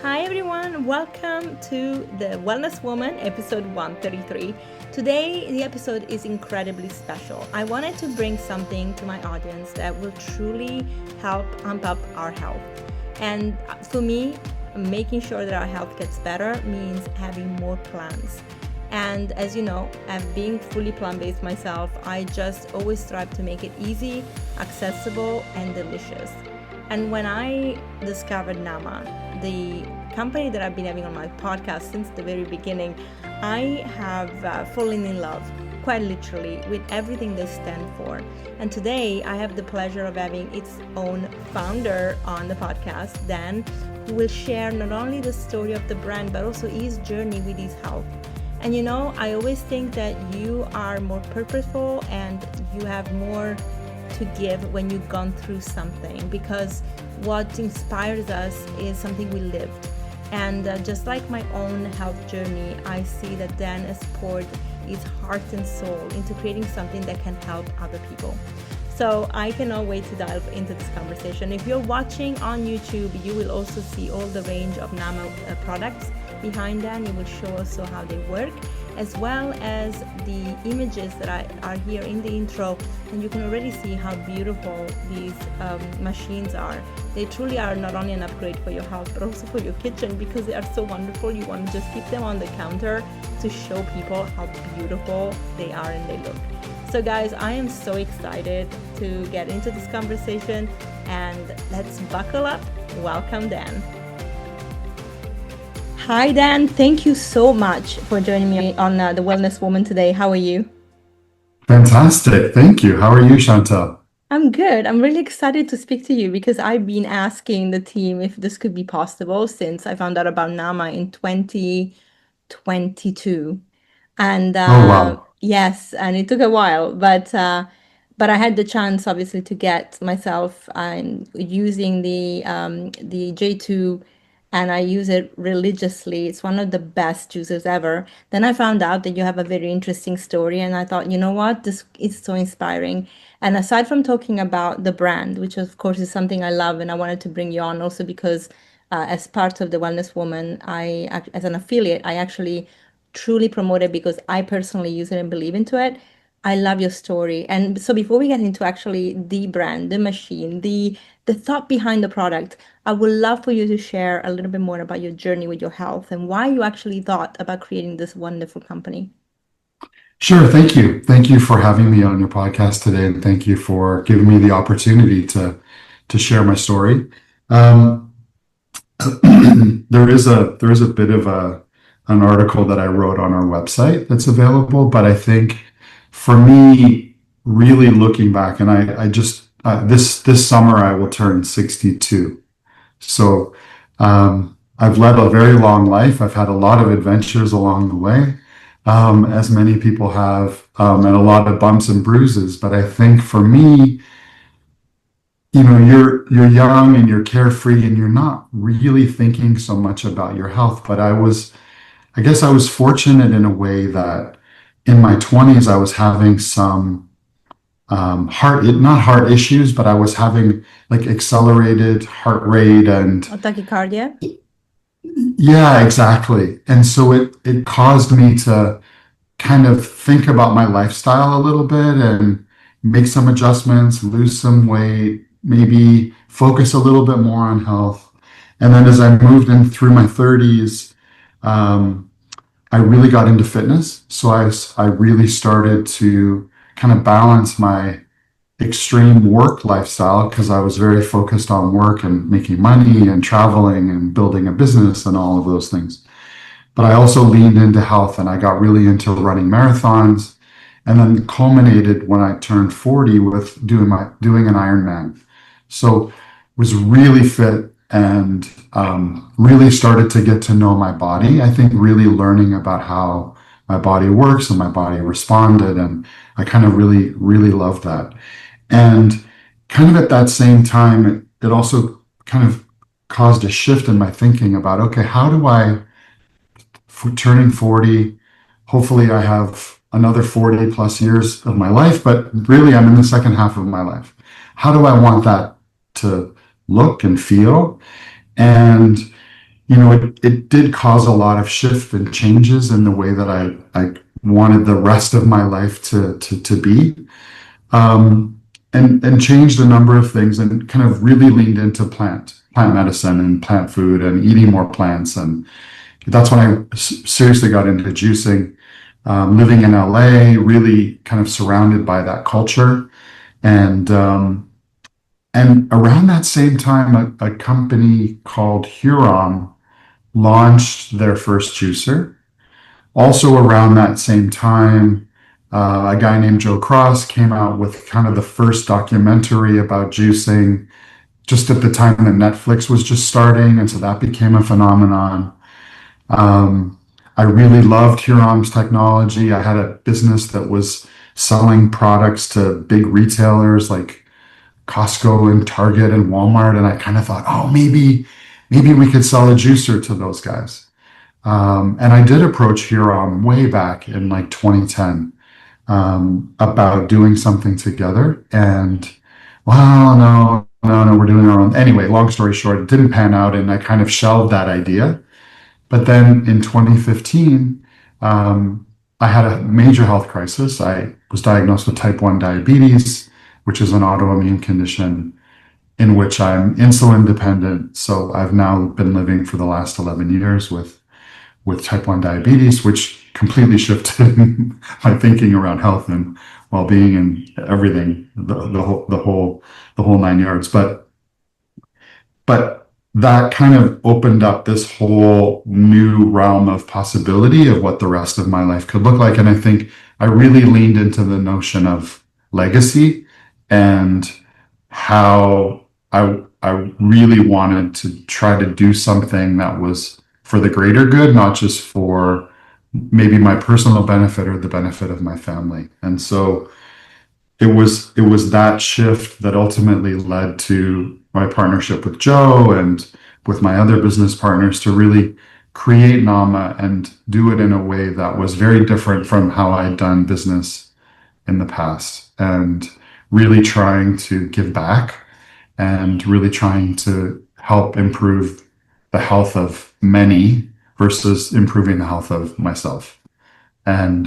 Hi everyone, welcome to the Wellness Woman episode 133. Today, the episode is incredibly special. I wanted to bring something to my audience that will truly help amp up our health. And for me, making sure that our health gets better means having more plants. And as you know, being fully plant-based myself, I just always strive to make it easy, accessible, and delicious. And when I discovered Nama, the company that I've been having on my podcast since the very beginning, I have fallen in love, quite literally, with everything they stand for. And today I have the pleasure of having its own founder on the podcast, Dan, who will share not only the story of the brand, but also his journey with his health. And you know, I always think that you are more purposeful and you have more to give when you've gone through something, because what inspires us is something we lived. And just like my own health journey, I see that Dan has poured his heart and soul into creating something that can help other people. So I cannot wait to dive into this conversation. If you're watching on YouTube, you will also see all the range of Nama products behind Dan. It will show also how they work, as well as the images that are here in the intro. And you can already see how beautiful these machines are. They truly are not only an upgrade for your health, but also for your kitchen, because they are so wonderful. You want to just keep them on the counter to show people how beautiful they are and they look. So guys, I am so excited to get into this conversation, and let's buckle up. Welcome, Dan. Hi, Dan. Thank you so much for joining me on the Wellness Woman today. How are you? Fantastic. Thank you. How are you, Chantal? I'm good. I'm really excited to speak to you because I've been asking the team if this could be possible since I found out about Nama in 2022. And Oh, wow. yes, and it took a while, but I had the chance obviously to get myself using the J2, and I use it religiously. It's one of the best juicers ever. Then I found out that you have a very interesting story, and I thought, you know what, this is so inspiring. And aside from talking about the brand, which of course is something I love, and I wanted to bring you on also because as part of the Wellness Woman, as an affiliate, I actually truly promote it because I personally use it and believe into it. I love your story. And so before we get into actually the brand, the machine, the thought behind the product, I would love for you to share a little bit more about your journey with your health and why you actually thought about creating this wonderful company. Sure. Thank you. Thank you for having me on your podcast today, and thank you for giving me the opportunity to share my story. Um, there is a bit of an article that I wrote on our website that's available, but I think for me, really looking back, and I just this summer I will turn 62. So I've led a very long life. I've had a lot of adventures along the way, as many people have, and a lot of bumps and bruises. But I think for me, you're young and you're carefree and you're not really thinking so much about your health. But I guess I was fortunate in a way that in my 20s I was having some not heart issues, but I was having like accelerated heart rate and Or tachycardia? yeah, exactly. And so it caused me to kind of think about my lifestyle a little bit and make some adjustments, lose some weight, maybe focus a little bit more on health. And then as I moved in through my 30s, um, I really got into fitness. So I really started to kind of balance my extreme work lifestyle because I was very focused on work and making money and traveling and building a business and all of those things. But I also leaned into health and I got really into running marathons, and then culminated when I turned 40 with doing an Ironman. So was really fit and really started to get to know my body. I think really learning about how my body works and my body responded, and I kind of really loved that. And kind of at that same time, it also kind of caused a shift in my thinking about, okay, how do I, for turning 40, hopefully I have another 40 plus years of my life, but really I'm in the second half of my life. How do I want that to look and feel? And it did cause a lot of shift and changes in the way that I wanted the rest of my life to be. And changed a number of things and kind of really leaned into plant medicine and plant food and eating more plants. And that's when I seriously got into juicing. Living in LA, really kind of surrounded by that culture. And around that same time, a company called Huron launched their first juicer. Also around that same time, a guy named Joe Cross came out with kind of the first documentary about juicing, just at the time that Netflix was just starting, and so that became a phenomenon. Um, I really loved Huron's technology. I had a business that was selling products to big retailers like Costco and Target and Walmart, and I kind of thought, oh, maybe we could sell a juicer to those guys. And I did approach Huron way back in like 2010 about doing something together. And well, no, we're doing our own. Anyway, long story short, it didn't pan out, and I kind of shelved that idea. But then in 2015, I had a major health crisis. I was diagnosed with type 1 diabetes, which is an autoimmune condition in which I'm insulin dependent. So I've now been living for the last 11 years with type 1 diabetes, which completely shifted my thinking around health and well-being and everything, the whole 9 yards. But that kind of opened up this whole new realm of possibility of what the rest of my life could look like. And I think I really leaned into the notion of legacy and how I really wanted to try to do something that was for the greater good, not just for maybe my personal benefit or the benefit of my family. And so it was that shift that ultimately led to my partnership with Joe and with my other business partners to really create Nama and do it in a way that was very different from how I'd done business in the past, and really trying to give back and really trying to help improve the health of many versus improving the health of myself. And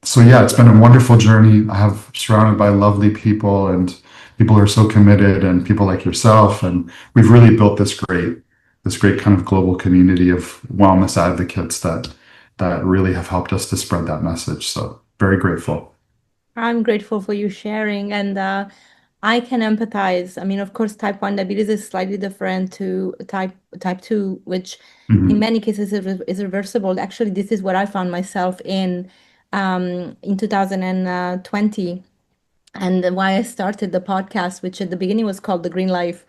so, yeah, it's been a wonderful journey. I have surrounded by lovely people, and people who are so committed, and people like yourself. And we've really built this great kind of global community of wellness advocates that really have helped us to spread that message. So very grateful. I'm grateful for you sharing, and I can empathize. I mean, of course, type 1 diabetes is slightly different to type 2, which in Mhm. many cases is reversible. Actually, this is what I found myself in 2020, and why I started the podcast, which at the beginning was called The Green Life.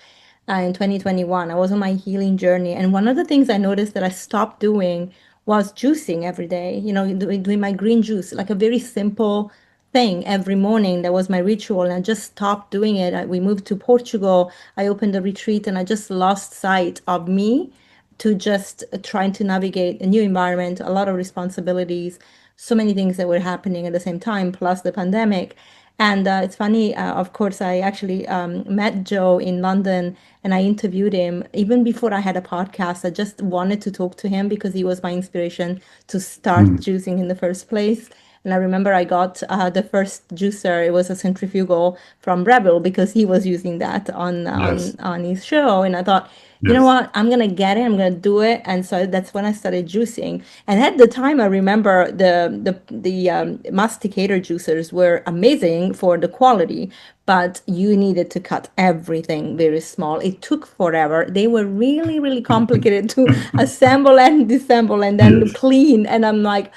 In 2021, I was on my healing journey, and one of the things I noticed that I stopped doing was juicing every day. Doing my green juice, like a very simple thing every morning. That was my ritual, and I just stopped doing it. We moved to Portugal. I opened a retreat, and I just lost sight of me to just trying to navigate a new environment, a lot of responsibilities, so many things that were happening at the same time, plus the pandemic. And it's funny, of course, I actually met Joe in London, and I interviewed him even before I had a podcast. I just wanted to talk to him because he was my inspiration to start Mhm. juicing in the first place. And I remember I got the first juicer. It was a centrifugal from Rebel because he was using that Yes. on his show. And I thought, you know Yes. what? I'm gonna get it. I'm gonna do it. And so that's when I started juicing. And at the time, I remember the masticator juicers were amazing for the quality, but you needed to cut everything very small. It took forever. They were really, really complicated to assemble and disassemble and then Yes. clean. And I'm like,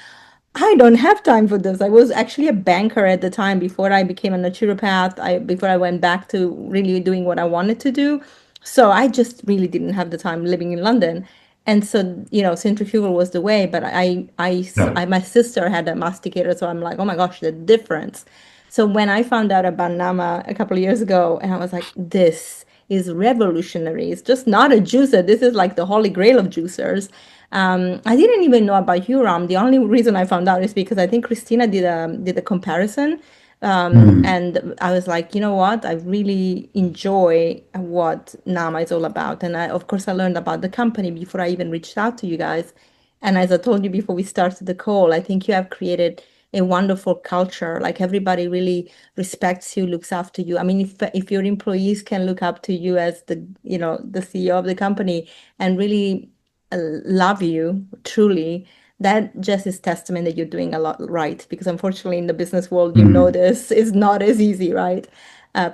I don't have time for this. I was actually a banker at the time before I became a naturopath. Before I went back to really doing what I wanted to do. So I just really didn't have the time living in London. And so, centrifugal was the way, but Yeah. my sister had a masticator, so I'm like, oh my gosh, the difference. So when I found out about Nama a couple of years ago, and I was like, this is revolutionary. It's just not a juicer. This is like the holy grail of juicers. I didn't even know about Huram. The only reason I found out is because I think Christina did a comparison Mm, And I was like, you know what? I really enjoy what Nama is all about. And of course, I learned about the company before I even reached out to you guys. And as I told you before we started the call, I think you have created a wonderful culture. Like everybody really respects you, looks after you. I mean, if your employees can look up to you as the CEO of the company and really love you truly, that just is testament that you're doing a lot right. Because unfortunately, in the business world, mm, this is not as easy, right?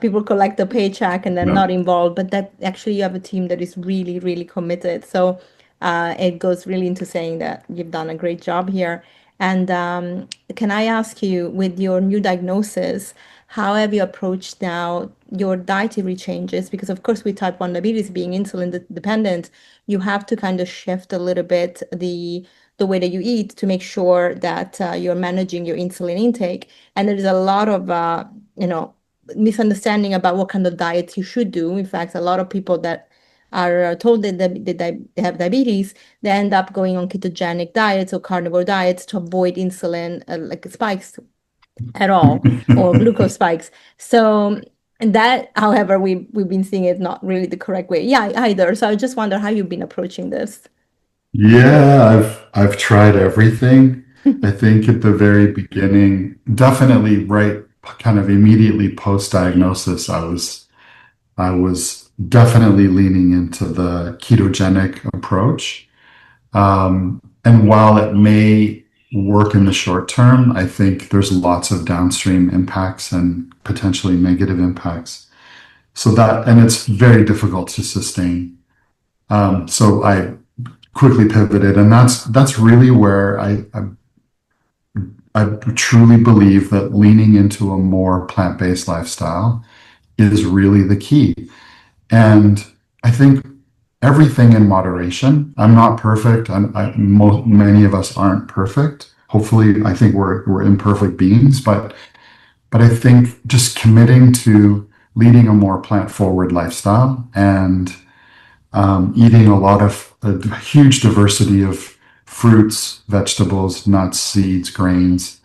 People collect the paycheck and then yeah. not involved, but that actually you have a team that is really, really committed. So it goes really into saying that you've done a great job here. And can I ask you, with your new diagnosis, how have you approached now your dietary changes? Because of course, with type 1 diabetes being insulin dependent, you have to kind of shift a little bit the way that you eat to make sure that you're managing your insulin intake. And there is a lot of you know misunderstanding about what kind of diet you should do. In fact, a lot of people that are told they have diabetes, they end up going on ketogenic diets or carnivore diets to avoid insulin like spikes at all, or glucose spikes. So that, however, we've been seeing it not really the correct way. Yeah, either. So I just wonder how you've been approaching this. Yeah, I've tried everything. I think at the very beginning, definitely right kind of immediately post-diagnosis, I was definitely leaning into the ketogenic approach. And while it may work in the short term, I think there's lots of downstream impacts and potentially negative impacts. And it's very difficult to sustain. So I quickly pivoted, and that's really where I truly believe that leaning into a more plant-based lifestyle is really the key. And I think everything in moderation. I'm not perfect. Many of us aren't perfect. Hopefully, I think we're imperfect beings, but I think just committing to leading a more plant-forward lifestyle and eating a huge diversity of fruits, vegetables, nuts, seeds, grains,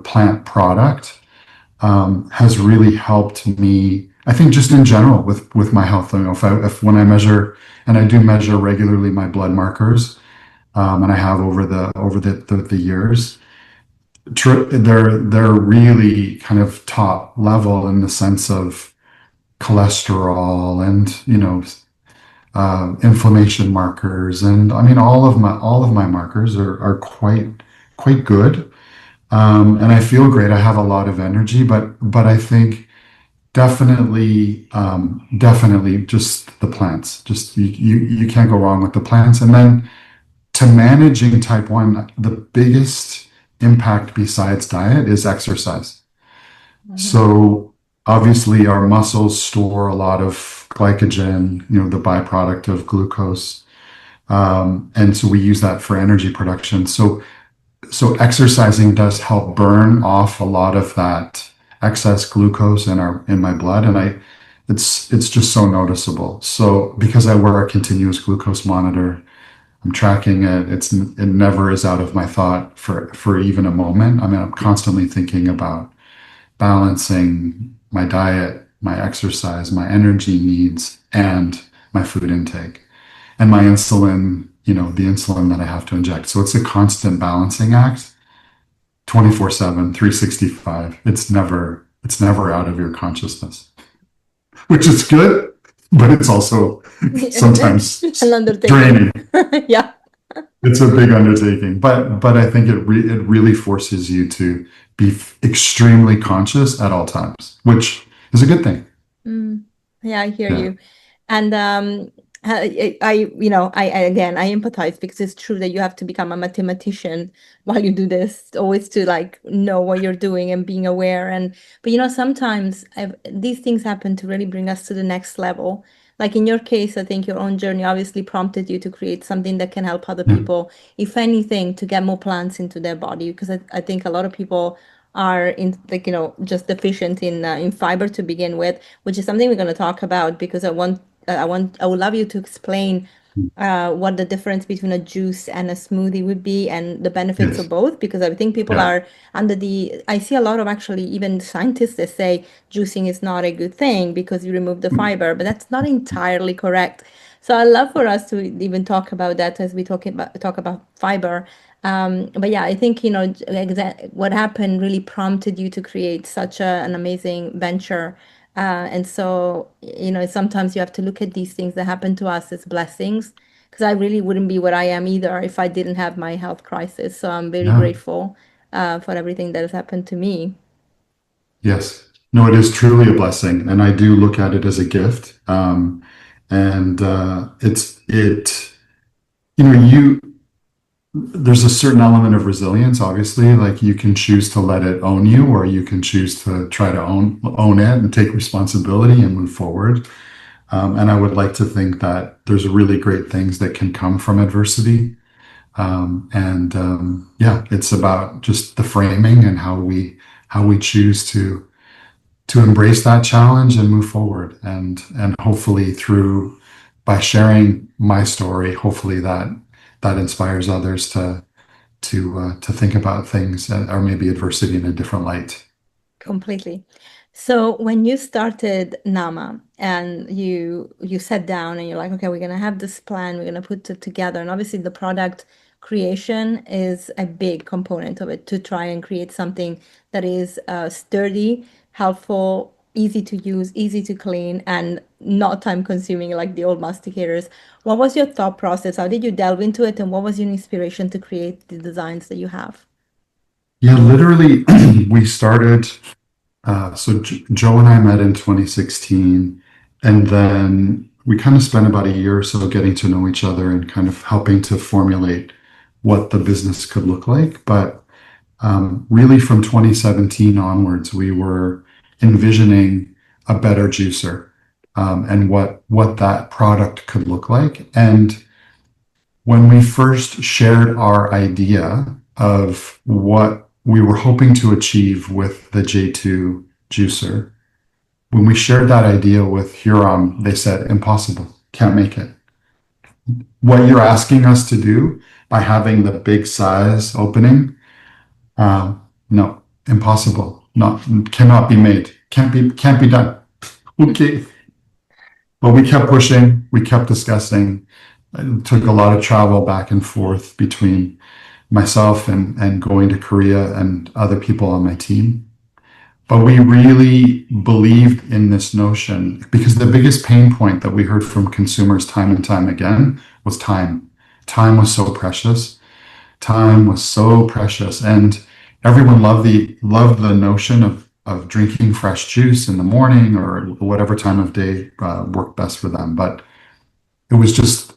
plant product has really helped me. I think just in general with my health. If when I measure, and I do measure regularly my blood markers, and I have over the years, they're really kind of top level in the sense of cholesterol and inflammation markers, and I mean all of my markers are quite good, and I feel great. I have a lot of energy, but I think definitely just the plants. Just you can't go wrong with the plants. And then to managing type 1, the biggest impact besides diet is exercise. Mhm. So obviously our muscles store a lot of glycogen, the byproduct of glucose. And so we use that for energy production. So exercising does help burn off a lot of that excess glucose in my blood, and it's just so noticeable. So because I wear a continuous glucose monitor, I'm tracking it. It never is out of my thought for even a moment. I mean, I'm constantly thinking about balancing my diet, my exercise, my energy needs, and my food intake, and my insulin, the insulin that I have to inject. So it's a constant balancing act, 24/7, 365. It's never out of your consciousness, which is good, but it's also sometimes An undertaking. draining. Yeah. It's a big undertaking, but I think it really forces you to be extremely conscious at all times, which is a good thing. Mm. Yeah, I hear Yeah. you. And again, I empathize because it's true that you have to become a mathematician while you do this, always to like know what you're doing and being aware. But sometimes these things happen to really bring us to the next level. Like in your case, I think your own journey obviously prompted you to create something that can help other Yeah. people, if anything, to get more plants into their body. Because I think a lot of people are in like just deficient in fiber to begin with, which is something we're going to talk about because I would love you to explain what the difference between a juice and a smoothie would be and the benefits of Yes. both, because I think people Yeah. are under I see a lot of actually even scientists that say juicing is not a good thing because you remove the fiber, but that's not entirely correct. So I love for us to even talk about that as we talk about fiber. But yeah, I think, what happened really prompted you to create such an amazing venture. And so, sometimes you have to look at these things that happen to us as blessings, because I really wouldn't be what I am either if I didn't have my health crisis. So I'm very Yeah. grateful for everything that has happened to me. Yes. No, it is truly a blessing, and I do look at it as a gift. And you know, you there's a certain element of resilience, obviously. Like you can choose to let it own you, or you can choose to try to own it and take responsibility and move forward. And I would like to think that there's really great things that can come from adversity. Yeah, it's about just the framing and how we choose to embrace that challenge and move forward. And hopefully through by sharing my story, hopefully that inspires others to think about things or maybe adversity in a different light. Completely. So when you started Nama and you sat down and you're like, okay, we're gonna have this plan, we're gonna put it together, and obviously the product creation is a big component of it to try and create something that is sturdy, helpful, easy to use, easy to clean, and not time consuming like the old masticators. What was your thought process? How did you delve into it, and what was your inspiration to create the designs that you have? Yeah, literally, we started. So Joe and I met in 2016, and then we kind of spent about a year or so getting to know each other and kind of helping to formulate what the business could look like. But really, from 2017 onwards, we were envisioning a better juicer, and what that product could look like. And when we first shared our idea of what we were hoping to achieve with the J2 juicer, when we shared that idea with Huron, they said, impossible, can't make it. What you're asking us to do by having the big size opening, no, impossible, not cannot be made, can't be done. Okay. But we kept pushing, we kept discussing. It took a lot of travel back and forth between myself and going to Korea and other people on my team. But we really believed in this notion because the biggest pain point that we heard from consumers time and time again was time. Time was so precious. Time was so precious. And everyone loved the notion of drinking fresh juice in the morning or whatever time of day worked best for them. But it was just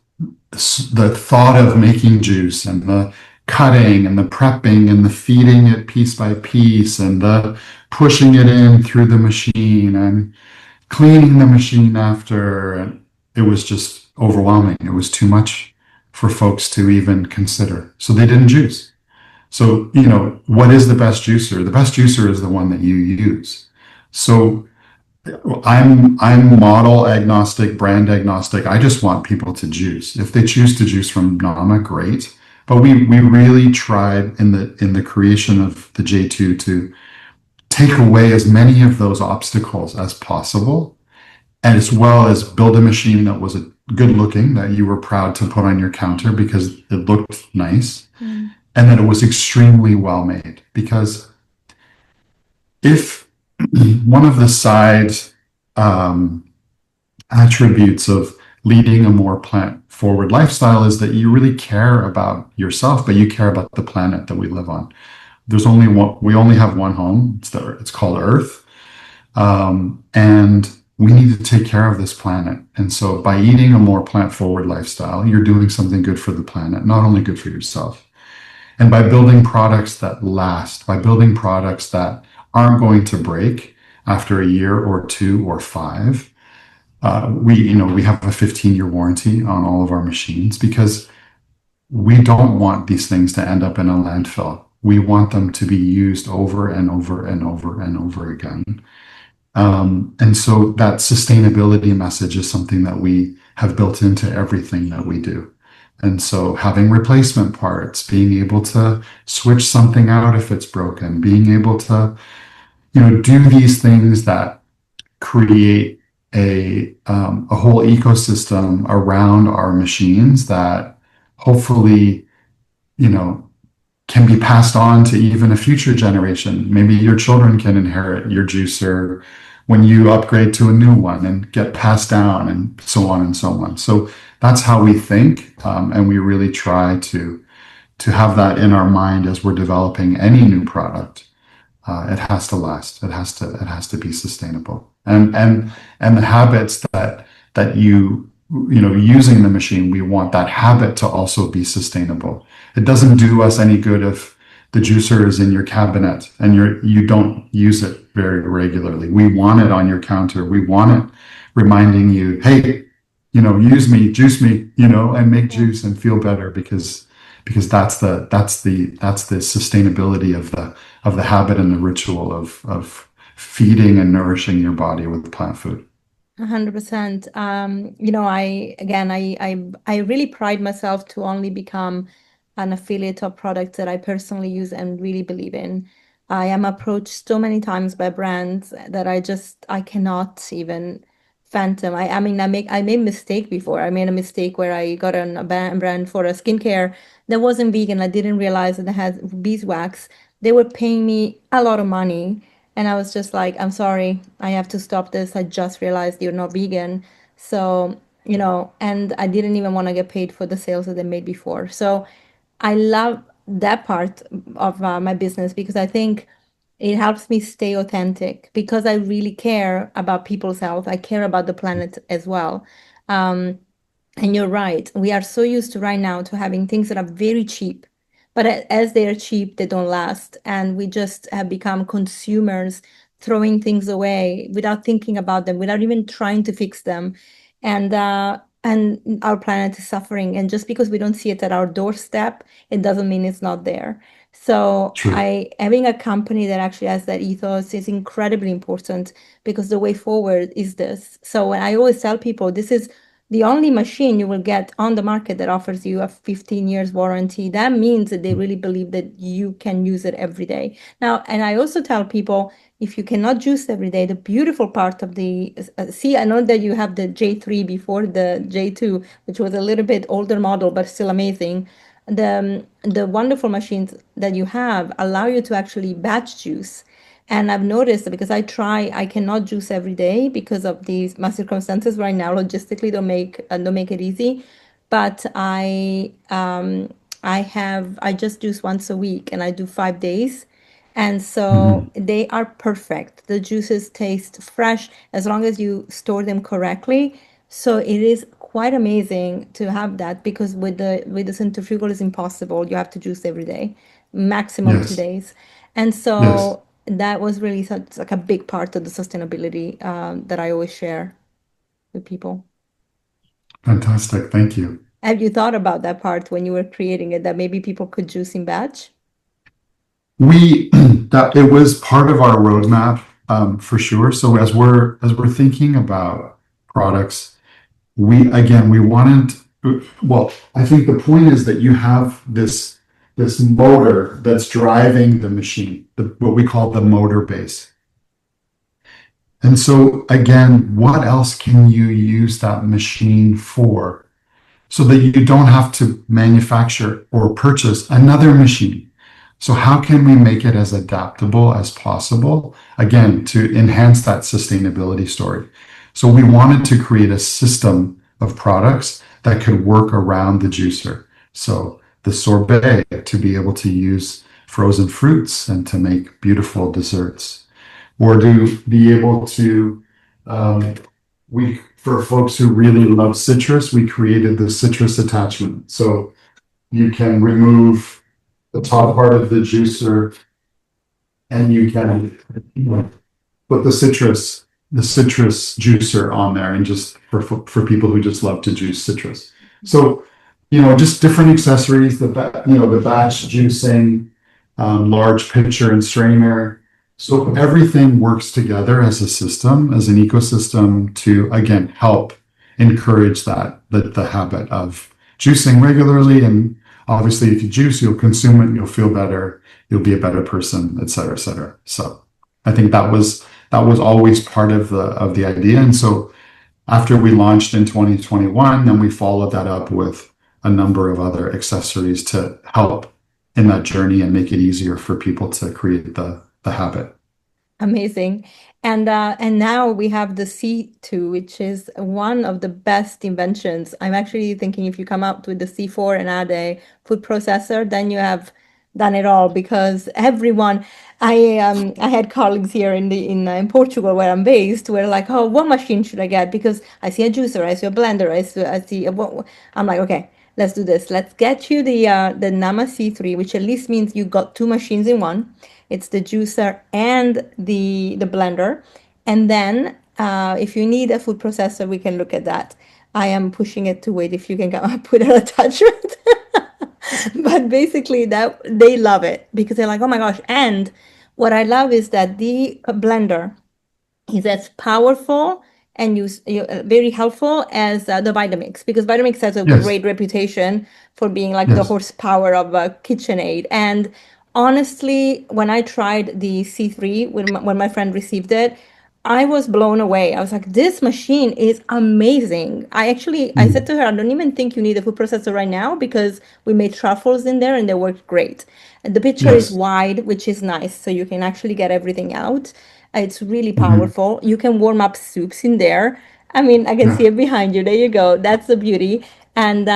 the thought of making juice and the cutting and the prepping and the feeding it piece by piece and the pushing it in through the machine and cleaning the machine after. And it was just overwhelming. It was too much for folks to even consider. So they didn't juice. So, what is the best juicer? The best juicer is the one that you use. So I'm model agnostic, brand agnostic. I just want people to juice. If they choose to juice from Nama, great. But we really tried in the creation of the J2 to take away as many of those obstacles as possible, and as well as build a machine that was good looking, that you were proud to put on your counter because it looked nice, Mm. and that it was extremely well made. Because if one of the side um, attributes of leading a more plant forward lifestyle is that you really care about yourself, but you care about the planet that we live on. We only have one home. It's called Earth. And we need to take care of this planet. And so by eating a more plant forward lifestyle, you're doing something good for the planet, not only good for yourself. And by building products that last, by building products that aren't going to break after a year or two or five, we have a 15-year warranty on all of our machines because we don't want these things to end up in a landfill. We want them to be used over and over and over and over again. And so that sustainability message is something that we have built into everything that we do. And so having replacement parts, being able to switch something out if it's broken, being able to, do these things that create a whole ecosystem around our machines that hopefully, you know, can be passed on to even a future generation. Maybe your children can inherit your juicer when you upgrade to a new one and get passed down and so on and so on. So that's how we think, and we really try to have that in our mind as we're developing any new product. It has to last. It has to be sustainable. And the habits that using the machine, we want that habit to also be sustainable. It doesn't do us any good if the juicer is in your cabinet and you don't use it very regularly. We want it on your counter. We want it reminding you, hey, use me, juice me, and make juice and feel better because that's the sustainability of the habit and the ritual of feeding and nourishing your body with plant food. 100%. I really pride myself to only become an affiliate of products that I personally use and really believe in. I am approached so many times by brands that I cannot even phantom. I made a mistake before. I made a mistake where I got on a brand for a skincare that wasn't vegan. I didn't realize that it had beeswax. They were paying me a lot of money. And I was just like, I'm sorry, I have to stop this. I just realized you're not vegan. So, and I didn't even want to get paid for the sales that they made before. So I love that part of my business because I think it helps me stay authentic because I really care about people's health. I care about the planet as well. Um, and you're right. We are so used to right now to having things that are very cheap, but as they are cheap, they don't last. And we just have become consumers, throwing things away without thinking about them, without even trying to fix them. And our planet is suffering. And just because we don't see it at our doorstep, it doesn't mean it's not there. So True. having a company that actually has that ethos is incredibly important because the way forward is this. So when I always tell people, this is the only machine you will get on the market that offers you a 15 years warranty. That means that they really believe that you can use it every day. Now, and I also tell people, if you cannot juice every day, the beautiful part of see, I know that you have the J3 before the J2, which was a little bit older model, but still amazing. The wonderful machines that you have allow you to actually batch juice. And I've noticed that because I cannot juice every day because of these my circumstances right now. Logistically, don't make it easy. But I just juice once a week, and I do 5 days, and so Mhm. they are perfect. The juices taste fresh as long as you store them correctly. So it is quite amazing to have that because with the centrifugal is impossible. You have to juice every day, maximum two Yes. days. And Yes. so that was really such like a big part of the sustainability that I always share with people. Fantastic. Thank you. Have you thought about that part when you were creating it, that maybe people could juice in batch? We that it was part of our roadmap, for sure. So as we're thinking about products, we wanted, well, I think the point is that you have this motor that's driving the machine, what we call the motor base. And so again, what else can you use that machine for so that you don't have to manufacture or purchase another machine? So how can we make it as adaptable as possible? Again, to enhance that sustainability story. So we wanted to create a system of products that could work around the juicer. So the sorbet to be able to use frozen fruits and to make beautiful desserts, or to be able to, um, for folks who really love citrus, we created the citrus attachment. So you can remove the top part of the juicer and you can put the citrus juicer on there, and just for people who just love to juice citrus. So, just different accessories, the batch juicing, large pitcher and strainer. So everything works together as a system, as an ecosystem to, again, help encourage the habit of juicing regularly. And obviously, if you juice, you'll consume it, you'll feel better, you'll be a better person, et cetera, et cetera. So I think that was always part of the idea. And so after we launched in 2021, then we followed that up with a number of other accessories to help in that journey and make it easier for people to create the habit. Amazing. And now we have the C2, which is one of the best inventions. I'm actually thinking if you come up with the C4 and add a food processor, then you have done it all because everyone I had colleagues here in Portugal where I'm based were like, "Oh, what machine should I get?" Because I see a juicer, I see a blender, I see I'm like, "Okay, let's do this. Let's get you the Nama C3, which at least means you got two machines in one. It's the juicer and the blender. And then if you need a food processor, we can look at that. I am pushing it to wait if you can put an attachment. But basically that they love it because they're like, oh my gosh. And what I love is that the blender is as powerful and very helpful as the Vitamix because Vitamix has a Yes, great reputation for being like the yes. horsepower of KitchenAid. And honestly, when I tried the C3 when my friend received it, I was blown away. I was like, this machine is amazing. I said Mm. to her, I don't even think you need a food processor right now because we made truffles in there and they worked great. And the picture is Yes. wide, which is nice, so you can actually get everything out. It's really Mhm. powerful. You can warm up soups in there. I mean, I can see Yeah. it behind you. There you go. That's the beauty. And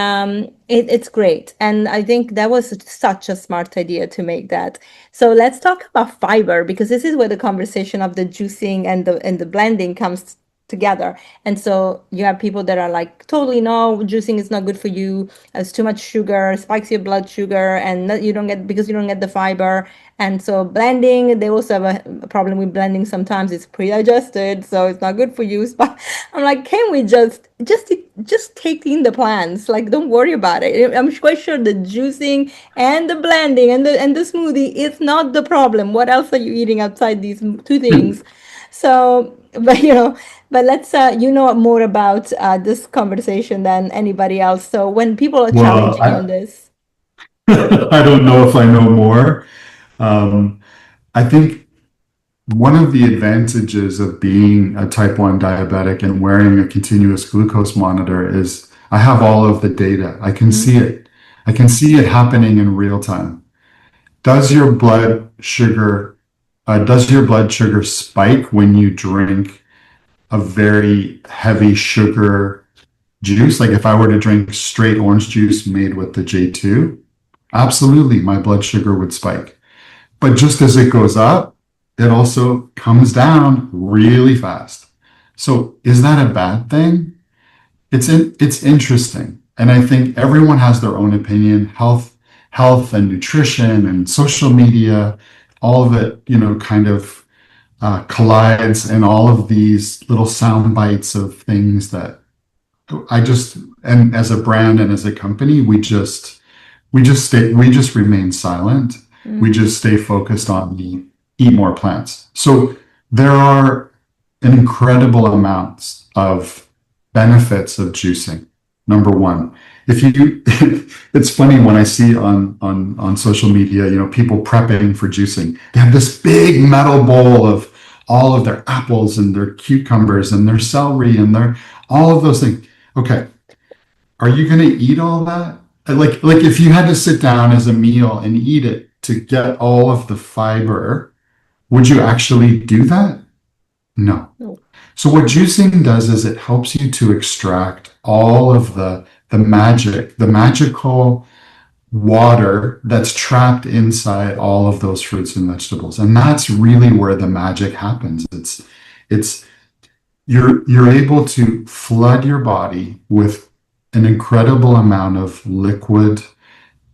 it's great. And I think that was such a smart idea to make that. So let's talk about fiber because this is where the conversation of the juicing and the blending comes together. And so you have people that are like, totally no, juicing is not good for you. It's too much sugar, spikes your blood sugar, and you don't get because you don't get the fiber. And so blending, they also have a problem with blending. Sometimes it's pre-digested, so it's not good for you. But I'm like, can we just take in the plants? Like, don't worry about it. I'm quite sure the juicing and the blending and the smoothie is not the problem. What else are you eating outside these two things? So, but let's you know more about this conversation than anybody else. So when people are Well, challenging you on this, I don't know if I know more. Um, I think one of the advantages of being a type 1 diabetic and wearing a continuous glucose monitor is I have all of the data. I can mhm. see it. I can see it happening in real time. Does your blood sugar, does your blood sugar spike when you drink a very heavy sugar juice? Like if I were to drink straight orange juice made with the J2, absolutely, my blood sugar would spike. But just as it goes up, it also comes down really fast. So is that a bad thing? It's interesting. And I think everyone has their own opinion. Health and nutrition and social media, all of it, kind of collides in all of these little sound bites of things that and as a brand and as a company, we just remain silent. We Mm. just stay focused on the eat more plants. So there are an incredible amounts of benefits of juicing. Number one, if you, it's funny when I see on social media, people prepping for juicing. They have this big metal bowl of all of their apples and their cucumbers and their celery and their all of those things. Okay, are you going to eat all that? Like if you had to sit down as a meal and eat it to get all of the fiber, would you actually do that? No. No. So what juicing does is it helps you to extract all of the magical water that's trapped inside all of those fruits and vegetables. And that's really where the magic happens. It's you're able to flood your body with an incredible amount of liquid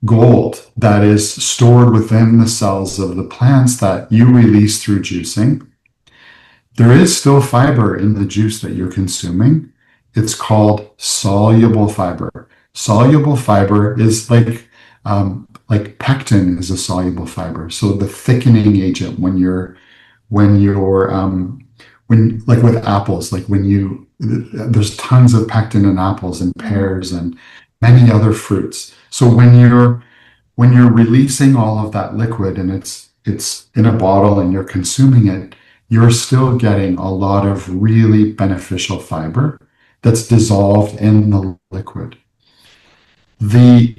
gold that is stored within the cells of the plants that you release through juicing. There is still fiber in the juice that you're consuming. It's called soluble fiber. Soluble fiber is like pectin is a soluble fiber. So the thickening agent when you're when like with apples, like there's tons of pectin in apples and Mhm. pears and many other fruits. So when you're releasing all of that liquid and it's in a bottle and you're consuming it, you're still getting a lot of really beneficial fiber that's dissolved in the liquid. The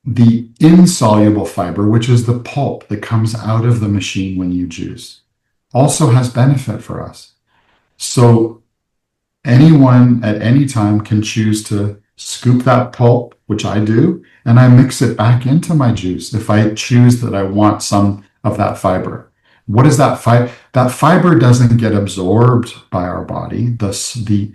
the insoluble fiber, which is the pulp that comes out of the machine when you juice, also has benefit for us. So anyone at any time can choose to scoop that pulp, which I do, and I mix it back into my juice if I choose that I want some of that fiber. What is that fiber? That fiber doesn't get absorbed by our body. The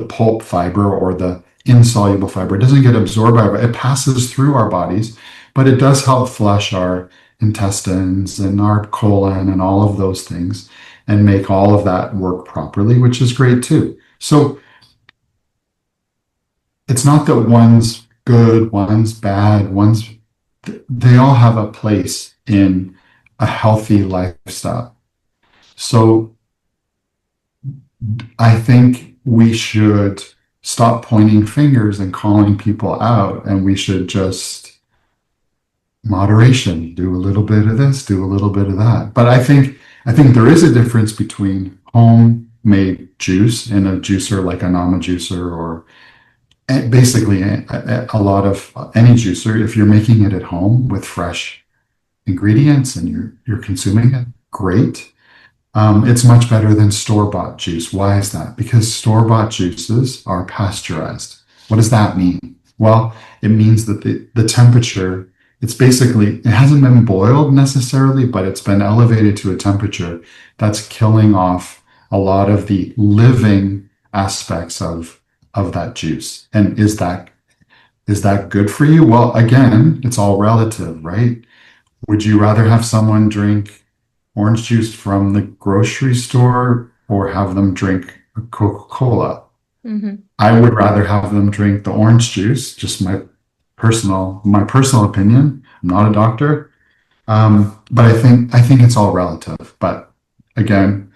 pulp fiber or the insoluble fiber doesn't get absorbed by it passes through our bodies, but it does help flush our intestines and our colon and all of those things and make all of that work properly, which is great too. So it's not that one's good, one's bad, they all have a place in a healthy lifestyle. So I think we should stop pointing fingers and calling people out, and we should just moderation, do a little bit of this, do a little bit of that. But I think there is a difference between homemade juice in a juicer like a Nama juicer or basically a lot of any juicer. If you're making it at home with fresh ingredients and you're consuming it, great. It's much better than store-bought juice. Why is that? Because store-bought juices are pasteurized. What does that mean? Well, it means that the temperature, it hasn't been boiled necessarily, but it's been elevated to a temperature that's killing off a lot of the living aspects of that juice. And is that good for you? Well, again, it's all relative, right? Would you rather have someone drink orange juice from the grocery store or have them drink a Coca-Cola? Mhm. I would rather have them drink the orange juice, just my personal opinion. I'm not a doctor. But I think it's all relative. But again,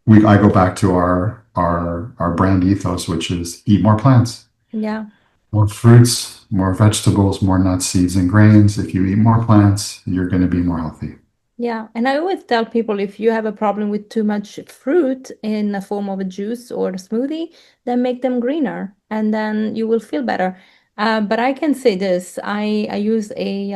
I go back to our brand ethos, which is eat more plants, Yeah. more fruits, more vegetables, more nuts, seeds, and grains. If you eat more plants, you're going to be more healthy. Yeah, and I always tell people if you have a problem with too much fruit in the form of a juice or a smoothie, then make them greener and then you will feel better. But I can say this, I use a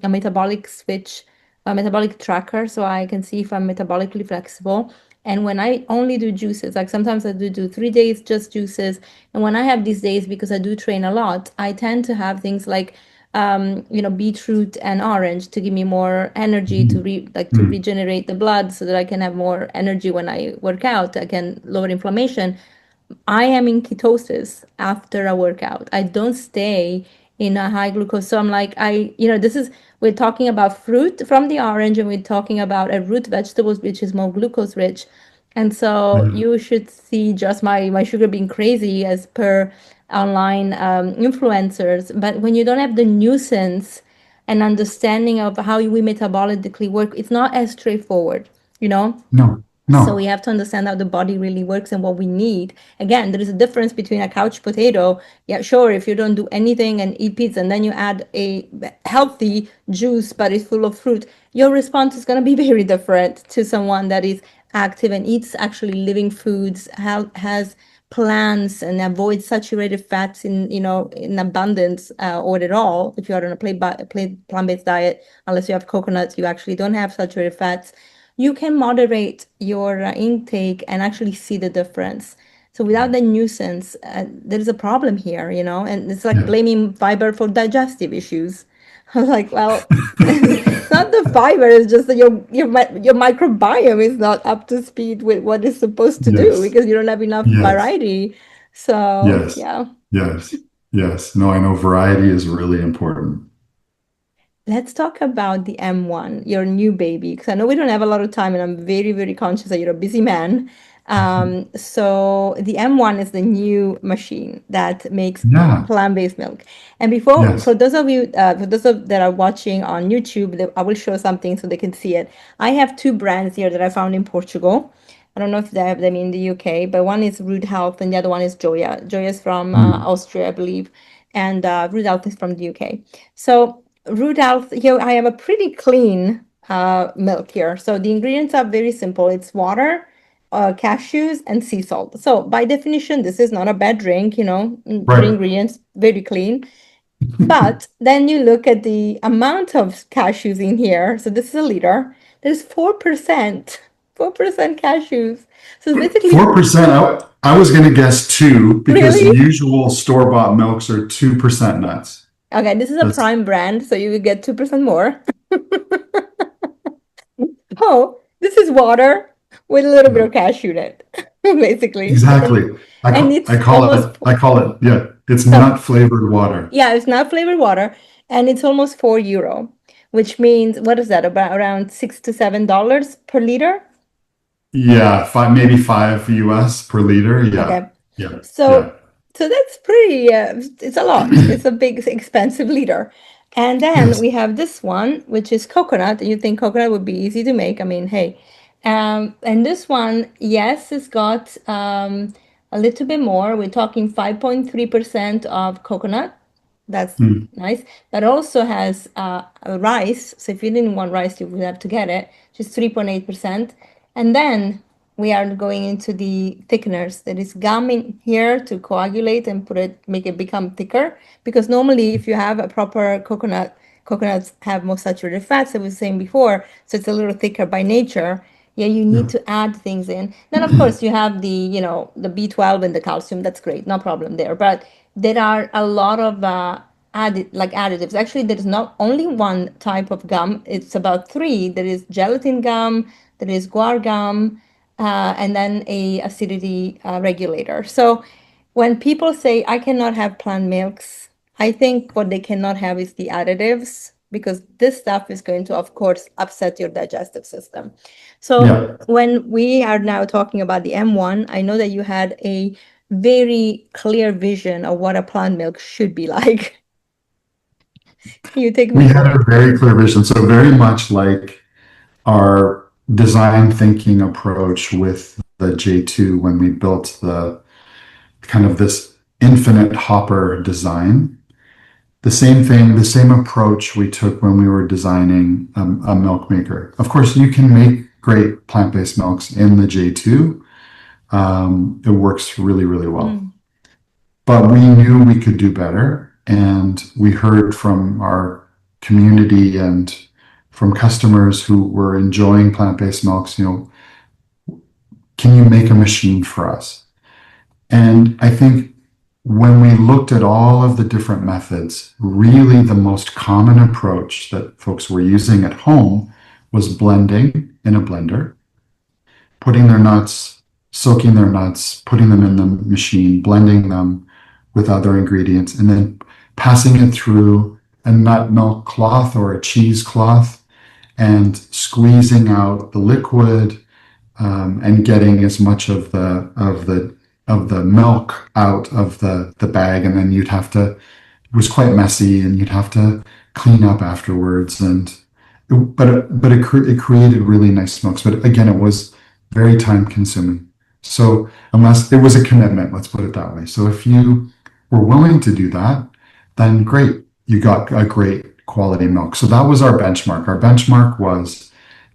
metabolic switch, a metabolic tracker, so I can see if I'm metabolically flexible. And when I only do juices, like sometimes I do 3 days just juices. And when I have these days, because I do train a lot, I tend to have things like beetroot and orange to give me more energy to Mhm. Mm. regenerate the blood so that I can have more energy when I work out. I can lower inflammation. I am in ketosis after a workout. I don't stay in a high glucose. So I'm like, we're talking about fruit from the orange and we're talking about a root vegetables, which is more glucose rich. And so Yeah. you should see just my sugar being crazy as per online influencers. But when you don't have the nuisance and understanding of how we metabolically work, it's not as straightforward, you know? No, So we no. have to understand how the body really works and what we need. Again, there is a difference between a couch potato. Yeah, sure, if you don't do anything and eat pizza and then you add a healthy juice but it's full of fruit, your response is going to be very different to someone that is active and eats actually living foods, has plants and avoids saturated fats in abundance or at all. If you're on a plant-based diet, unless you have coconuts, you actually don't have saturated fats. You can moderate your intake and actually see the difference. So without the nuisance, there is a problem here, and it's like Yeah. blaming fiber for digestive issues. I was like, well, it's not the fiber, it's just that your microbiome is not up to speed with what it's supposed to do Yes. because you don't have enough Yes. variety. So, Yes. yeah. Yes. Yes. No, I know variety is really important. Let's talk about the M1, your new baby, because I know we don't have a lot of time, and I'm very, very conscious that you're a busy man. So the M1 is the new machine that makes Yeah. plant-based milk. And before, Yes. for those that are watching on YouTube, I will show something so they can see it. I have two brands here that I found in Portugal. I don't know if they have them in the UK, but one is Root Health and the other one is Joya. Joya is from Mm. Austria, I believe, and Root Health is from the UK. So Root Health, here I have a pretty clean milk here. So the ingredients are very simple. It's water, cashews, and sea salt. So by definition, this is not a bad drink, the Right. ingredients very clean. But then you look at the amount of cashews in here. So this is a liter. There's 4%, 4% cashews. So it's basically 4%. I was going to guess two because really usual store-bought milks are 2% nuts. okay. This is a That's prime brand, so you will get 2% more. Oh, this is water with a little bit yeah, of cashew in it, basically. exactly. And it's almost I call it, yeah, it's so nut flavored water. yeah, it's not flavored water, and it's almost €4, which means what is that? About around $6 to $7 per liter. Yeah, maybe 5 US per liter. Yeah, Okay. yeah, yeah. So, so that's pretty, it's a lot. It's a big, expensive liter. And then Yes. we have this one, which is coconut. You think coconut would be easy to make. I mean, hey. And this one, yes, it's got a little bit more. We're talking 5.3% of coconut. That's Mm. nice. But also has a rice. So if you didn't want rice, you would have to get it, just 3.8%. And then we are going into the thickeners. There is gum in here to coagulate and make it become thicker. Because normally, if you have a proper coconut, coconuts have more saturated fats, as I was saying before, so it's a little thicker by nature. Yeah, you need Yeah. to add things in. Then, of course, you have the B12 and the calcium. That's great, no problem there. But there are a lot of additives. Actually, there is not only one type of gum. It's about three. There is gelatin gum, there is guar gum, and then a acidity regulator. So when people say I cannot have plant milks, I think what they cannot have is the additives because this stuff is going to, of course, upset your digestive system. So Yeah. when we are now talking about the M1, I know that you had a very clear vision of what a plant milk should be like. Can you take me We through had a it? very clear vision. So very much like our design thinking approach with the J2 when we built the kind of this infinite hopper design. The same thing, the same approach we took when we were designing a milk maker. Of course, you can make great plant-based milks in the J2. It works really, really well. Mm, But we knew we could do better. And we heard from our community and from customers who were enjoying plant-based milks, can you make a machine for us? And I think when we looked at all of the different methods, really the most common approach that folks were using at home was blending in a blender, putting their nuts, soaking their nuts, putting them in the machine, blending them with other ingredients, and then passing it through a nut milk cloth or a cheese cloth and squeezing out the liquid and getting as much of the milk out of the bag, and then you'd have to. It was quite messy, and you'd have to clean up afterwards. But it created really nice milks. But again, it was very time consuming. So unless it was a commitment, let's put it that way. So if you were willing to do that, then great, you got a great quality milk. So that was our benchmark. Our benchmark was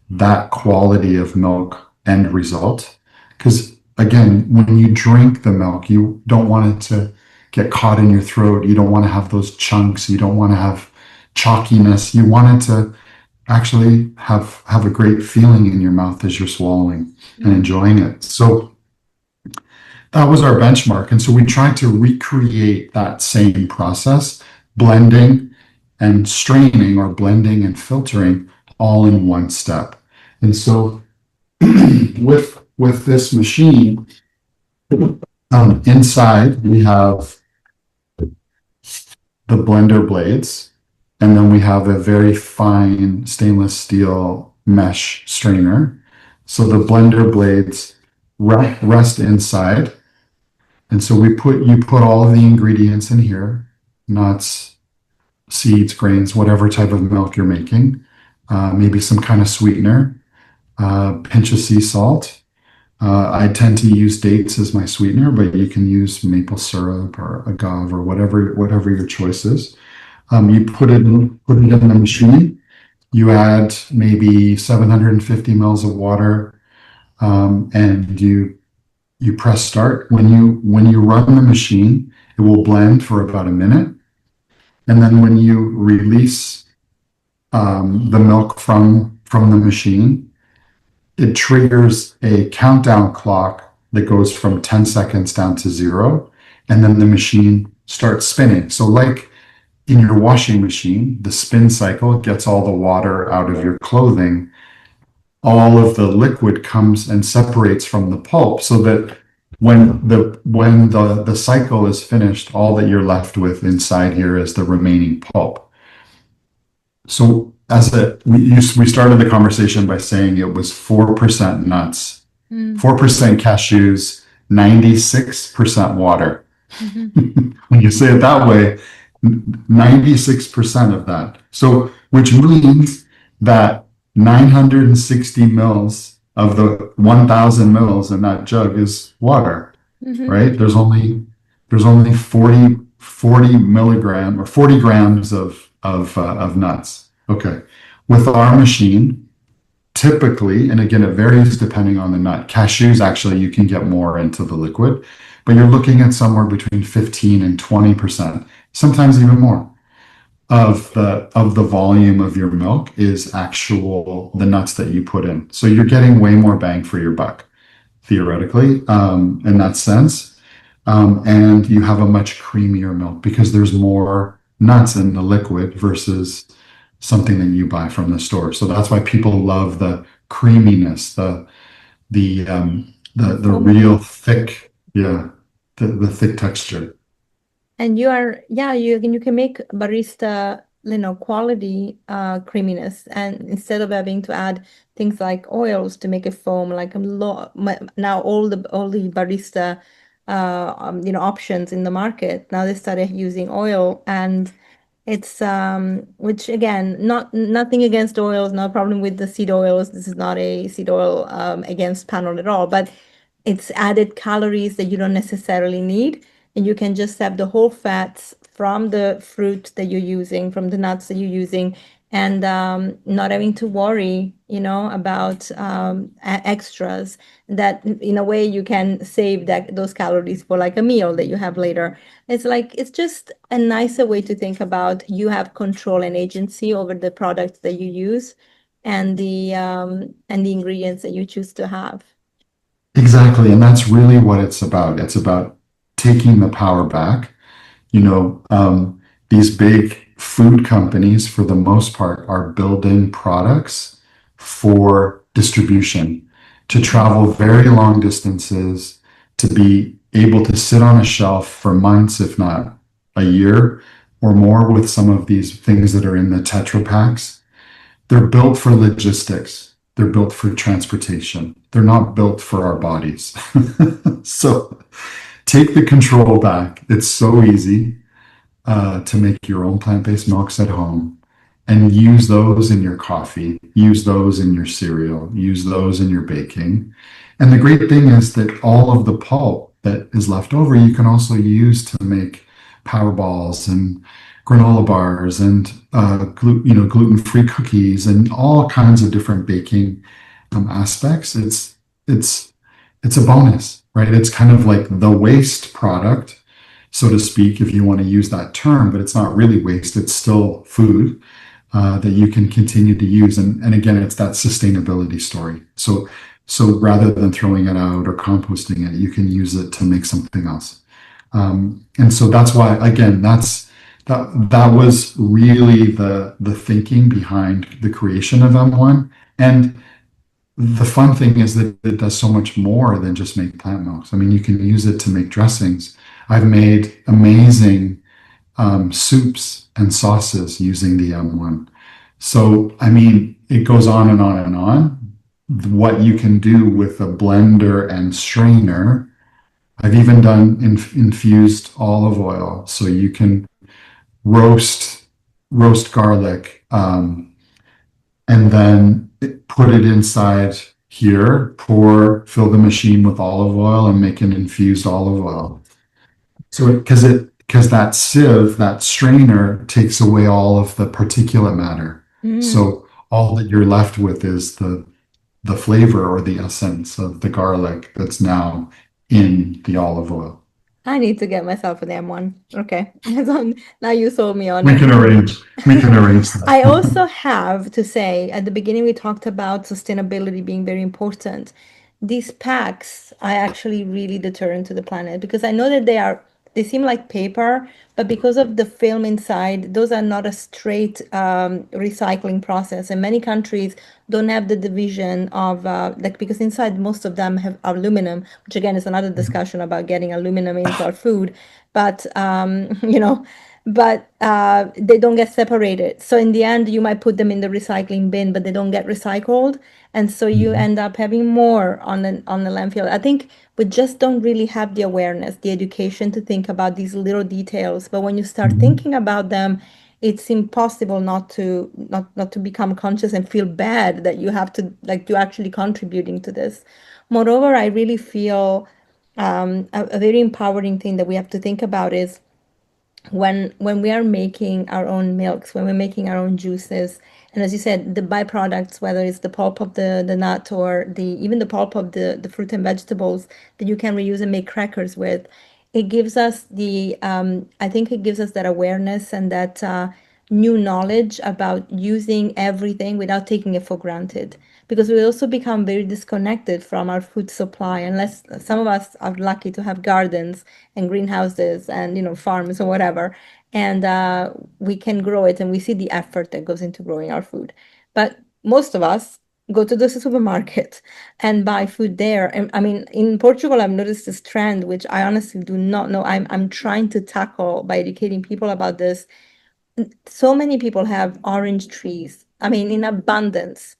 that quality of milk end result. Because again, when you drink the milk, you don't want it to get caught in your throat. You don't want to have those chunks. You don't want to have chalkiness. You want it to actually have a great feeling in your mouth as you're swallowing and mm, enjoying it. So that was our benchmark. And so we tried to recreate that same process, blending and straining or blending and filtering all in one step. And so with this machine, inside we have the blender blades, and then we have a very fine stainless steel mesh strainer. So the blender blades rest inside, and so you put all of the ingredients in here, nuts, seeds, grains, whatever type of milk you're making, maybe some kind of sweetener, pinch of sea salt, I tend to use dates as my sweetener, but you can use maple syrup or agave or whatever your choice is. You put it in the machine. You add maybe 750 mils of water, and you press start. When you run the machine, it will blend for about a minute, and then when you release the milk from the machine, it triggers a countdown clock that goes from 10 seconds down to zero, and then the machine starts spinning. So, like in your washing machine, the spin cycle gets all the water out of your clothing. All of the liquid comes and separates from the pulp, so that when the cycle is finished, all that you're left with inside here is the remaining pulp. So we started the conversation by saying it was 4% nuts, Mm. 4% cashews, 96% water. Mhm. When you say it that way, 96% of that. So, which means that 960 mils of the 1000 mils in that jug is water, Mhm. right? There's only 40 milligram or 40 grams of nuts. Okay. With our machine, typically, and again, it varies depending on the nut. Cashews, actually, you can get more into the liquid, but you're looking at somewhere between 15 and 20%, sometimes even more of the volume of your milk is actual the nuts that you put in. So you're getting way more bang for your buck, theoretically, in that sense. And you have a much creamier milk because there's more nuts in the liquid versus something that you buy from the store. So that's why people love the creaminess, the real Foamy. thick, yeah, the thick texture. And you are, yeah, you can make barista, quality creaminess, and instead of having to add things like oils to make a foam, like a lot now all the barista options in the market, now they started using oil, and it's which again, nothing against oils, no problem with the seed oils. This is not a seed oil against panel at all, but it's added calories that you don't necessarily need, and you can just have the whole fats from the fruit that you're using, from the nuts that you're using, and not having to worry, about extras. That in a way you can save those calories for like a meal that you have later. It's just a nicer way to think about you have control and agency over the products that you use and the ingredients that you choose to have. Exactly. And that's really what it's about. It's about taking the power back. You know, these big food companies, for the most part, are building products for distribution, to travel very long distances, to be able to sit on a shelf for months, if not a year or more, with some of these things that are in the Tetra packs. They're built for logistics. They're built for transportation. They're not built for our bodies. So take the control back. It's so easy to make your own plant-based milks at home and use those in your coffee, use those in your cereal, use those in your baking. And the great thing is that all of the pulp that is left over, you can also use to make power balls and granola bars and gluten-free cookies and all kinds of different baking aspects. It's a bonus, right? It's kind of like the waste product, so to speak, if you want to use that term, but it's not really waste. It's still food that you can continue to use. And again, it's that sustainability story. So rather than throwing it out or composting it, you can use it to make something else. And so that's why, again, that was really the thinking behind the creation of M1. And the fun thing is that it does so much more than just make plant milks. I mean, you can use it to make dressings. I've made amazing soups and sauces using the M1. So, I mean, it goes on and on and on. What you can do with a blender and strainer. I've even done infused olive oil. So you can roast garlic, and then put it inside. here, fill the machine with olive oil and make an infused olive oil. So because that sieve, that strainer takes away all of the particulate matter. Mm. So all that you're left with is the flavor or the essence of the garlic that's now in the olive oil. I need to get myself an M1. Okay. So now you sold me on We it. can arrange, we can arrange I that. also have to say, at the beginning, we talked about sustainability being very important. These packs, I actually really deterrent to the planet because I know that they seem like paper, but because of the film inside, those are not a straight recycling process. And many countries don't have the division of, like, because inside most of them have aluminum, which again is another discussion about getting aluminum into our food. But, they don't get separated. So in the end, you might put them in the recycling bin, but they don't get recycled, and so you Mhm. end up having more on the landfill. I think we just don't really have the awareness, the education to think about these little details. But when you start Mhm. thinking about them, it's impossible not to become conscious and feel bad that you have to like you're actually contributing to this. Moreover, I really feel a very empowering thing that we have to think about is when we are making our own milks, when we're making our own juices, and as you said, the byproducts, whether it's the pulp of the nut or the even the pulp of the fruit and vegetables that you can reuse and make crackers with, it gives us the I think it gives us that awareness and that new knowledge about using everything without taking it for granted. Because we also become very disconnected from our food supply, unless some of us are lucky to have gardens and greenhouses and farms or whatever, and we can grow it and we see the effort that goes into growing our food. But most of us go to the supermarket and buy food there. And I mean, in Portugal, I've noticed this trend, which I honestly do not know. I'm trying to tackle by educating people about this. So many people have orange trees, I mean, in abundance,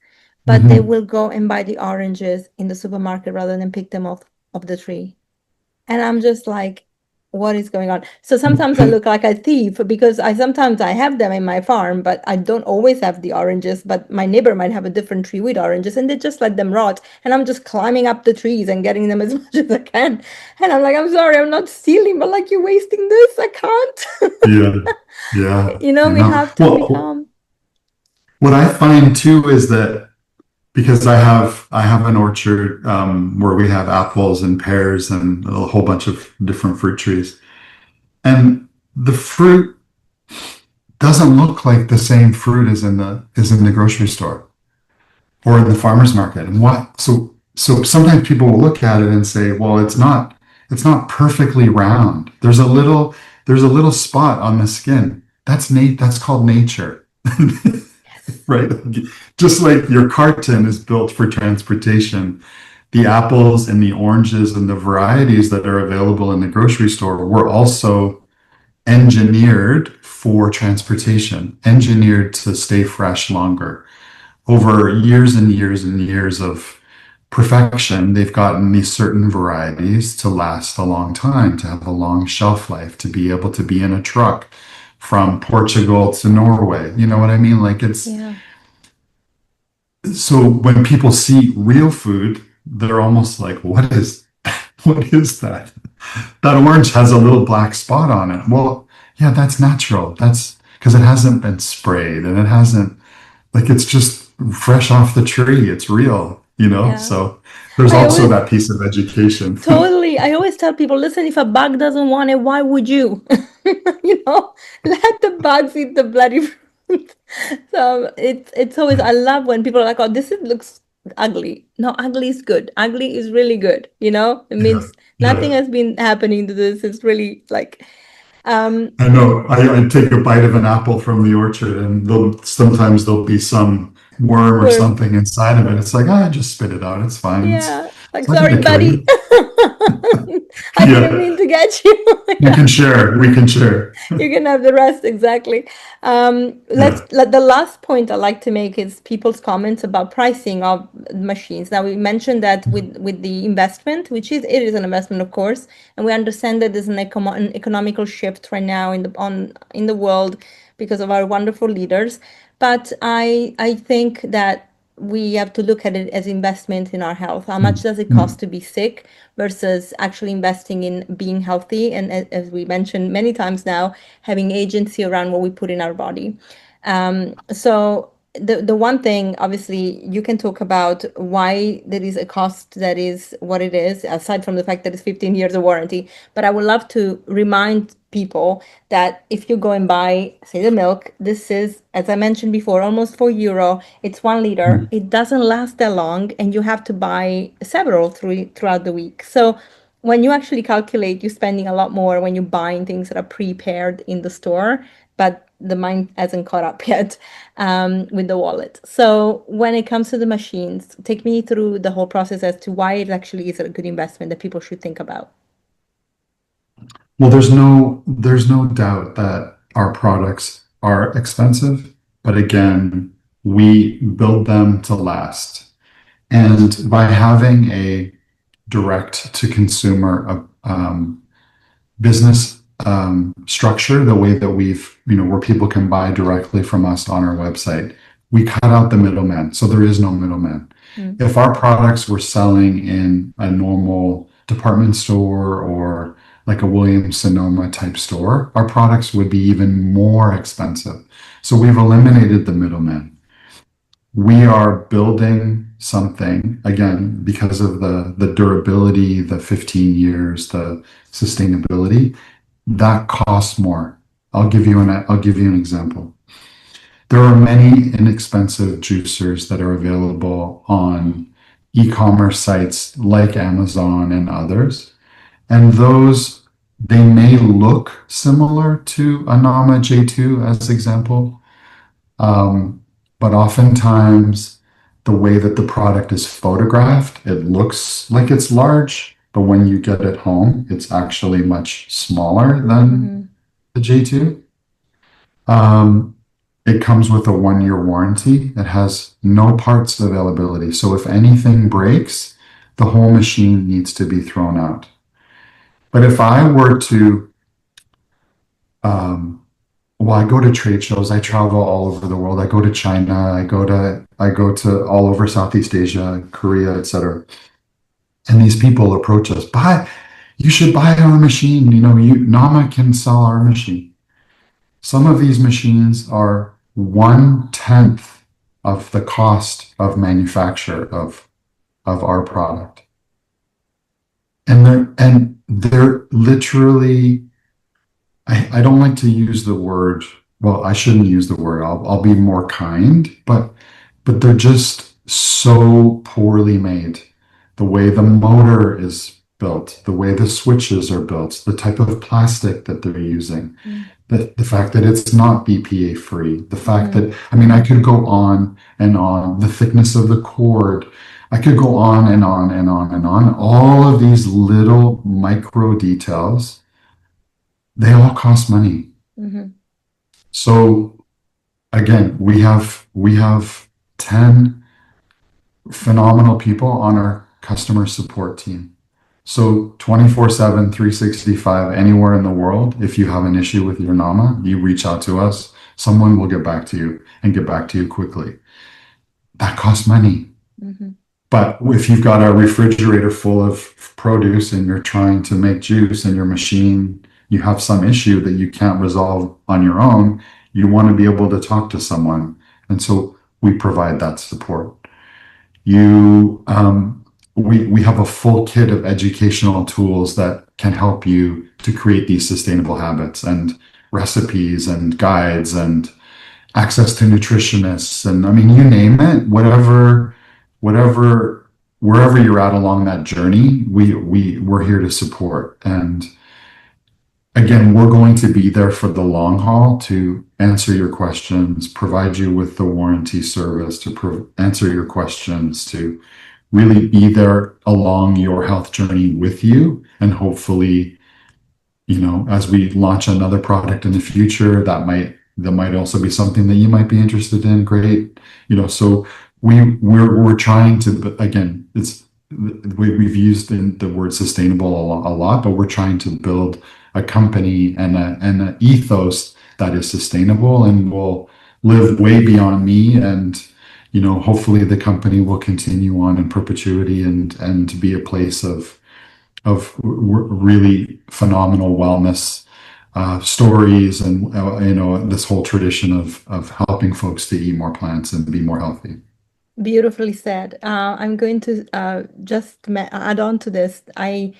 but they Mhm. will go and buy the oranges in the supermarket rather than pick them off of the tree. And I'm just like, what is going on? So sometimes I look like a thief because I have them in my farm, but I don't always have the oranges. But my neighbor might have a different tree with oranges, and they just let them rot. And I'm just climbing up the trees and getting them as much as I can. And I'm like, I'm sorry, I'm not stealing, but like you're wasting this. I can't. Yeah, yeah, I We know. have to Well, become. what I find too is that because I have an orchard where we have apples and pears and a whole bunch of different fruit trees, and the fruit doesn't look like the same fruit as in the grocery store or in the farmer's market. And what so sometimes people will look at it and say, well, it's not perfectly round. There's a little spot on the skin. That's called nature. Yes. Right? Just like your carton is built for transportation, the apples and the oranges and the varieties that are available in the grocery store were also engineered for transportation, engineered to stay fresh longer. Over years and years and years of perfection, they've gotten these certain varieties to last a long time, to have a long shelf life, to be able to be in a truck from Portugal to Norway. You know what I mean? Like it's Yeah. so when people see real food, they're almost like, what is that? That orange has a little black spot on it. Well, yeah, that's natural. That's because it hasn't been sprayed and it hasn't, like, it's just fresh off the tree. It's real, Yeah. So there's I also always that piece of education. Totally. I always tell people, listen, if a bug doesn't want it, why would you? Let the bugs eat the bloody fruit. So it's always I love when people are like, oh, looks ugly. No, ugly is good. Ugly is really good. It Yeah, means nothing yeah. has been happening to this. It's really like um I know. I take a bite of an apple from the orchard, and sometimes there'll be some worm or worm. something inside of it. It's like, just spit it out. It's fine. It's Yeah. Like, it's not sorry, going to kill buddy. you. I didn't Yeah, mean to get you. we Yeah. can share. We can share. You can have the rest, exactly. Yeah. The last point I like to make is people's comments about pricing of machines. Now we mentioned that with the investment, it is an investment, of course, and we understand that there's an economical shift right now in the world because of our wonderful leaders. But I think that we have to look at it as investment in our health. How much Mm, does it mm, cost to be sick versus actually investing in being healthy? And as we mentioned many times now, having agency around what we put in our body. So the one thing, obviously, you can talk about why there is a cost that is what it is, aside from the fact that it's 15 years of warranty. But I would love to remind people that if you go and buy, say, the milk, this is, as I mentioned before, almost €4. It's 1 liter. mm. It doesn't last that long, and you have to buy several throughout the week. So when you actually calculate, you're spending a lot more when you're buying things that are prepared in the store, but the mind hasn't caught up yet with the wallet. So when it comes to the machines, take me through the whole process as to why it actually is a good investment that people should think about. Well, there's no doubt that our products are expensive, but again, we build them to last. And by having a direct to consumer business structure, the way that where people can buy directly from us on our website, we cut out the middleman. So there is no middleman. Mm. If our products were selling in a normal department store or like a Williams Sonoma type store, our products would be even more expensive. So we've eliminated the middleman. We are building something again because of the durability, the 15 years, the sustainability that costs more. I'll give you an example. There are many inexpensive juicers that are available on e-commerce sites like Amazon and others, and those they may look similar to a Nama J2 as example, um, but oftentimes the way that the product is photographed, it looks like it's large, but when you get it home, it's actually much smaller than Mm-hmm. the J2. Um, it comes with a 1 year warranty. It has no parts availability. So if anything breaks, the whole machine needs to be thrown out. But if I were to, um, well, I go to trade shows. I travel all over the world. I go to China. I go to all over Southeast Asia, Korea, etc. And these people approach us. You should buy our machine. Nama can sell our machine. Some of these machines are 1/10 of the cost of manufacture of our product. And they're literally, I don't like to use the word, well, I shouldn't use the word. I'll be more kind, but they're just so poorly made. The way the motor is built, the way the switches are built, the type of plastic that they're using, the fact that it's not BPA free, the fact Mm-hmm. that, I mean, I could go on and on, the thickness of the cord. I could go on and on and on and on. All of these little micro details, they all cost money. Mm-hmm. So again, we have 10 phenomenal people on our customer support team. So 24/7, 365, anywhere in the world, if you have an issue with your NAMA, you reach out to us. Someone will get back to you and get back to you quickly. That costs money. Mm-hmm. But if you've got a refrigerator full of produce and you're trying to make juice and your machine, you have some issue that you can't resolve on your own, you want to be able to talk to someone. And so we provide that support. You, we have a full kit of educational tools that can help you to create these sustainable habits and recipes and guides and access to nutritionists. And I mean, you name it, whatever, wherever you're at along that journey, we're here to support. And again, we're going to be there for the long haul to answer your questions, provide you with the warranty service, to answer your questions, to really be there along your health journey with you. And hopefully, as we launch another product in the future, that might also be something that you might be interested in. Great. So we're trying to, again, we've used the word sustainable a lot, but we're trying to build a company and an ethos that is sustainable and will live way beyond me and hopefully the company will continue on in perpetuity and to be a place of really phenomenal wellness stories and this whole tradition of helping folks to eat more plants and be more healthy. Beautifully said. I'm going to just add on to this. I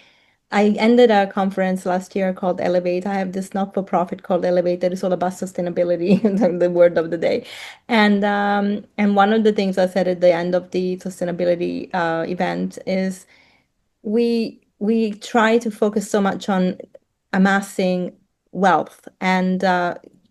ended a conference last year called Elevate. I have this not-for-profit called Elevate that is all about sustainability, the word of the day. And one of the things I said at the end of the sustainability event is we try to focus so much on amassing wealth and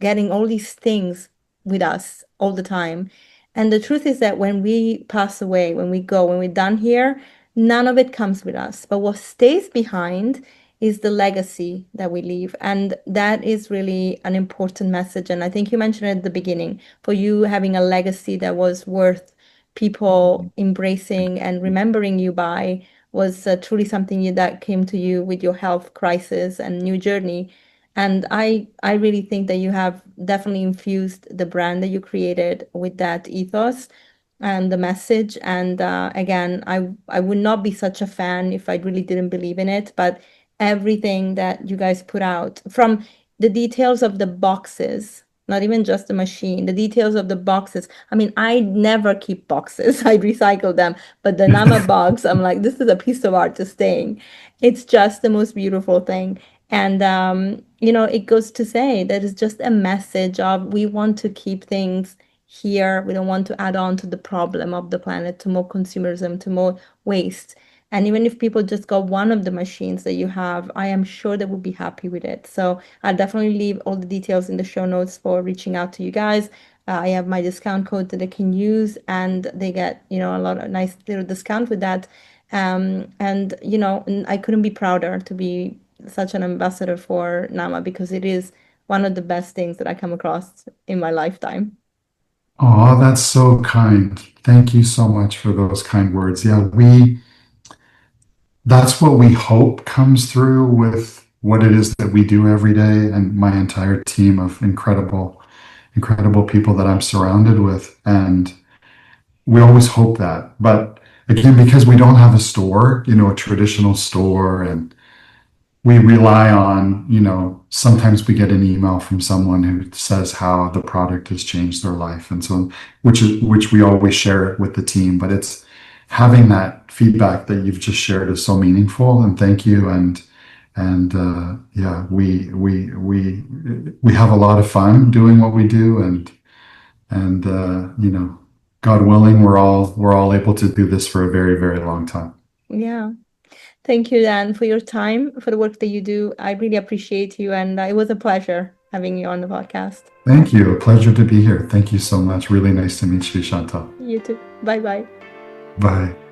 getting all these things with us all the time. And the truth is that when we pass away, when we go, when we're done here, none of it comes with us. But what stays behind is the legacy that we leave. And that is really an important message. And I think you mentioned it at the beginning, for you having a legacy that was worth people embracing and remembering you by was truly something that came to you with your health crisis and new journey. And I really think that you have definitely infused the brand that you created with that ethos and the message. And again, I would not be such a fan if I really didn't believe in it. But everything that you guys put out, from the details of the boxes, not even just the machine, the details of the boxes. I mean, I never keep boxes. I recycle them. But the Nama box, I'm like, this is a piece of art to staying. It's just the most beautiful thing. And it goes to say that it's just a message of we want to keep things here. We don't want to add on to the problem of the planet, to more consumerism, to more waste. And even if people just got one of the machines that you have, I am sure they would be happy with it. So I'll definitely leave all the details in the show notes for reaching out to you guys. I have my discount code that they can use, and they get, a lot of nice little discount with that. And I couldn't be prouder to be such an ambassador for Nama, because it is one of the best things that I come across in my lifetime. Oh, that's so kind. Thank you so much for those kind words. Yeah, that's what we hope comes through with what it is that we do every day, and my entire team of incredible people that I'm surrounded with. And we always hope that. But again, because we don't have a store, a traditional store, and we rely on, sometimes we get an email from someone who says how the product has changed their life. And so, which we always share with the team, but it's having that feedback that you've just shared is so meaningful. And thank you. And yeah, we have a lot of fun doing what we do. And God willing, we're all able to do this for a very, very long time. Yeah. Thank you, Dan, for your time, for the work that you do. I really appreciate you, and it was a pleasure having you on the podcast. Thank you. A pleasure to be here. Thank you so much. Really nice to meet you, Chantal. You too. Bye bye. Bye.